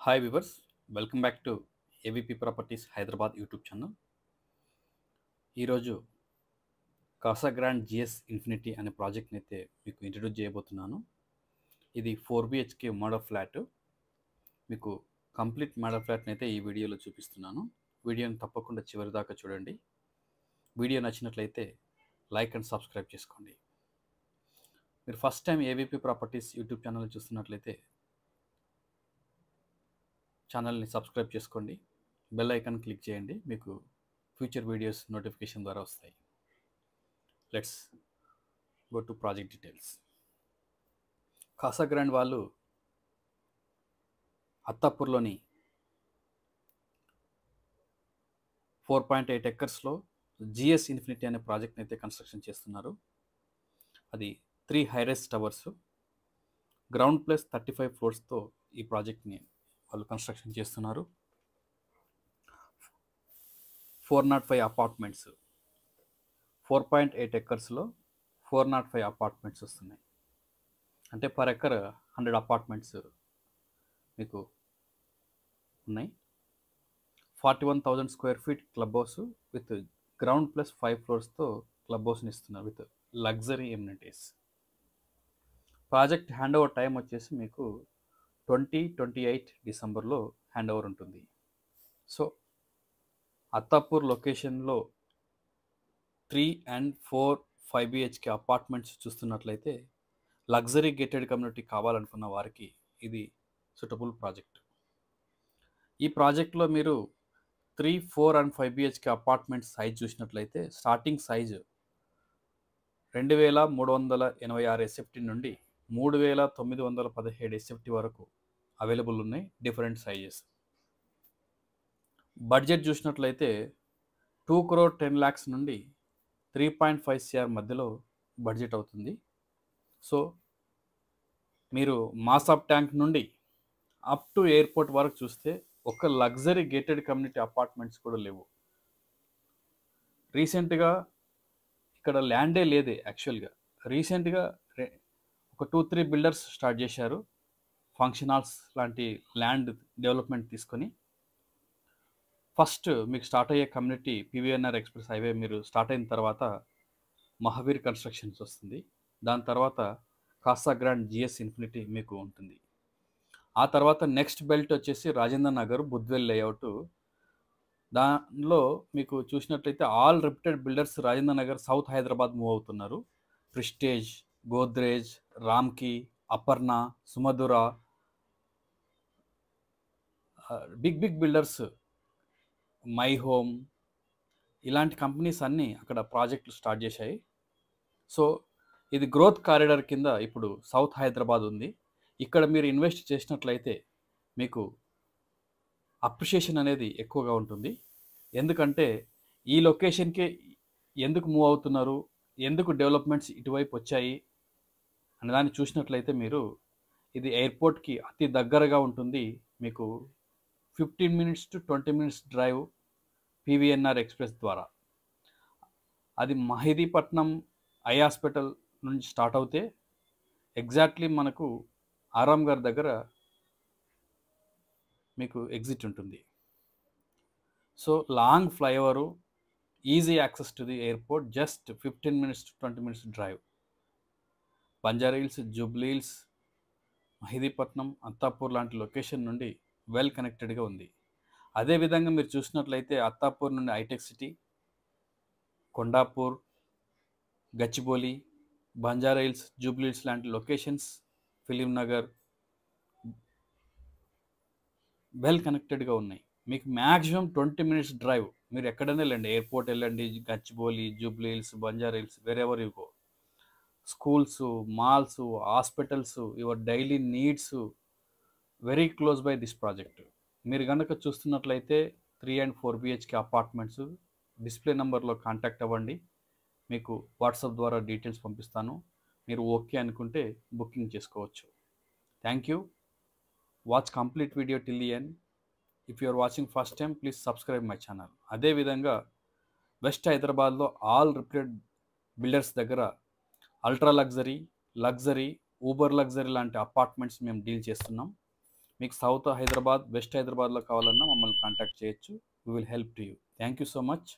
Hi viewers, welcome back to ఏవిపి properties Hyderabad YouTube channel. ఈరోజు Kasa grand GS infinity అనే ప్రాజెక్ట్ని అయితే మీకు ఇంట్రడ్యూస్ చేయబోతున్నాను. ఇది 4BHK మోడల్ ఫ్లాట్. మీకు కంప్లీట్ మోడల్ ఫ్లాట్ని అయితే ఈ వీడియోలో చూపిస్తున్నాను. వీడియోని తప్పకుండా చివరి దాకా చూడండి. వీడియో నచ్చినట్లయితే లైక్ అండ్ సబ్స్క్రైబ్ చేసుకోండి. మీరు first time ఏవిపి properties YouTube channel చూస్తున్నట్లయితే ఛానల్ని సబ్స్క్రైబ్ చేసుకోండి, బెల్ ఐకాన్ క్లిక్ చేయండి, మీకు ఫ్యూచర్ వీడియోస్ నోటిఫికేషన్ ద్వారా వస్తాయి. Let's go to project details. Casa Grand వాళ్ళు అత్తాపూర్లోని 4.8 ఎకర్స్లో జిఎస్ ఇన్ఫినిటీ అనే ప్రాజెక్ట్ని అయితే కన్స్ట్రక్షన్ చేస్తున్నారు. అది 3 హైరైజ్ టవర్స్, గ్రౌండ్ ప్లస్ 35 ఫ్లోర్స్తో ఈ ప్రాజెక్ట్ని వాళ్ళు కన్స్ట్రక్షన్ చేస్తున్నారు. 405 అపార్ట్మెంట్స్, 4.8 ఎకర్స్లో 405 అపార్ట్మెంట్స్ వస్తున్నాయి. అంటే పర్ ఎకర్ 100 అపార్ట్మెంట్స్ మీకు ఉన్నాయి. 41,000 square feet club house with ground plus 5 ఫ్లోర్స్తో క్లబ్ హౌస్ని ఇస్తున్నారు with luxury amenities. Project hand over time వచ్చేసి మీకు 2028 డిసెంబర్లో హ్యాండ్ ఓవర్ ఉంటుంది. సో అత్తాపూర్ లొకేషన్లో 3 and 4 5BHK అపార్ట్మెంట్స్ చూస్తున్నట్లయితే లగ్జరీ గేటెడ్ కమ్యూనిటీ కావాలనుకున్న వారికి ఇది సూటబుల్ ప్రాజెక్ట్. ఈ ప్రాజెక్ట్లో మీరు 3, 4 and 5BHK అపార్ట్మెంట్ సైజ్ చూసినట్లయితే స్టార్టింగ్ సైజు 2,386 SFT నుండి 3,917 SFT వరకు అవైలబుల్ ఉన్నాయి, డిఫరెంట్ సైజెస్. బడ్జెట్ చూసినట్లయితే 2,10,00,000 నుండి 3.5 CR మధ్యలో బడ్జెట్ అవుతుంది. సో మీరు మాసాప్ ట్యాంక్ నుండి అప్ టు ఎయిర్పోర్ట్ వరకు చూస్తే ఒక లగ్జరీ గేటెడ్ కమ్యూనిటీ అపార్ట్మెంట్స్ కూడా లేవు. రీసెంట్గా ఇక్కడ ల్యాండే లేదే. యాక్చువల్గా రీసెంట్గా ఒక 2-3 బిల్డర్స్ స్టార్ట్ చేశారు ఫంక్షన్ హాల్స్ లాంటి ల్యాండ్ డెవలప్మెంట్ తీసుకొని. ఫస్ట్ మీకు స్టార్ట్ అయ్యే కమ్యూనిటీ PVNR ఎక్స్ప్రెస్ హైవే మీరు స్టార్ట్ అయిన తర్వాత మహావీర్ కన్స్ట్రక్షన్స్ వస్తుంది. దాని తర్వాత కాసా గ్రాండ్ జిఎస్ ఇన్ఫినిటీ మీకు ఉంటుంది. ఆ తర్వాత నెక్స్ట్ బెల్ట్ వచ్చేసి రాజేంద్ర నగర్ బుద్వేల్ లేఅవుట్. దానిలో మీకు చూసినట్లయితే all reputed builders Rajendra Nagar south Hyderabad move అవుతున్నారు. ప్రిస్టేజ్, గోద్రేజ్, రామ్కి, అపర్ణ, సుమధుర, బిగ్ బిల్డర్స్, మై హోమ్, ఇలాంటి కంపెనీస్ అన్నీ అక్కడ ప్రాజెక్టులు స్టార్ట్ చేశాయి. సో ఇది గ్రోత్ కారిడార్ కింద ఇప్పుడు సౌత్ హైదరాబాద్ ఉంది. ఇక్కడ మీరు ఇన్వెస్ట్ చేసినట్లయితే మీకు అప్రిషియేషన్ అనేది ఎక్కువగా ఉంటుంది. ఎందుకంటే ఈ లొకేషన్కి ఎందుకు మూవ్ అవుతున్నారు, ఎందుకు డెవలప్మెంట్స్ ఇటువైపు వచ్చాయి అనే దాన్ని చూసినట్లయితే మీరు ఇది ఎయిర్పోర్ట్కి అతి దగ్గరగా ఉంటుంది. మీకు 15 minutes to 20 minutes drive PVNR express ద్వారా. అది మహిదీపట్నం ఐ హాస్పిటల్ నుంచి స్టార్ట్ అవుతే ఎగ్జాక్ట్లీ మనకు ఆరామ్ గారి దగ్గర మీకు ఎగ్జిట్ ఉంటుంది. So long flyover, easy access to the airport, just 15 minutes to 20 minutes drive. Banjara Hills, Jubilee hills, Mehdipatnam, Attapur లాంటి లొకేషన్ నుండి వెల్ కనెక్టెడ్గా ఉంది. అదేవిధంగా మీరు చూసినట్లయితే అత్తాపూర్ నుండి హైటెక్ సిటీ, కొండాపూర్, గచ్చిబౌలి, బంజారా హిల్స్, జూబ్లీ హిల్స్ లాంటి లొకేషన్స్, ఫిలిం నగర్ వెల్ కనెక్టెడ్గా ఉన్నాయి. మీకు మ్యాక్సిమం 20 minutes డ్రైవ్. మీరు ఎక్కడైనా వెళ్ళండి, ఎయిర్పోర్ట్ వెళ్ళండి, Gachibowli, Jubilee hills, Banjara hills, wherever you go. Schools, malls, hospitals, your daily needs very close by this project. మీరు కనుక చూస్తున్నట్లయితే 3 and 4BHK అపార్ట్మెంట్స్ డిస్ప్లే నెంబర్లో కాంటాక్ట్ అవ్వండి. మీకు వాట్సాప్ ద్వారా డీటెయిల్స్ పంపిస్తాను. మీరు ఓకే అనుకుంటే బుకింగ్ చేసుకోవచ్చు. Thank you. Watch complete video till the end. If you are watching first time please subscribe my channel. అదేవిధంగా వెస్ట్ హైదరాబాద్లో ఆల్ రిప్యూటెడ్ బిల్డర్స్ దగ్గర అల్ట్రా లగ్జరీ, ఊబర్ లగ్జరీ లాంటి అపార్ట్మెంట్స్ మేము డీల్ చేస్తున్నాం. మీకు సౌత్ హైదరాబాద్, వెస్ట్ హైదరాబాద్లో కావాలన్నా మమ్మల్ని కాంటాక్ట్ చేయొచ్చు. We will help to you. Thank you so much.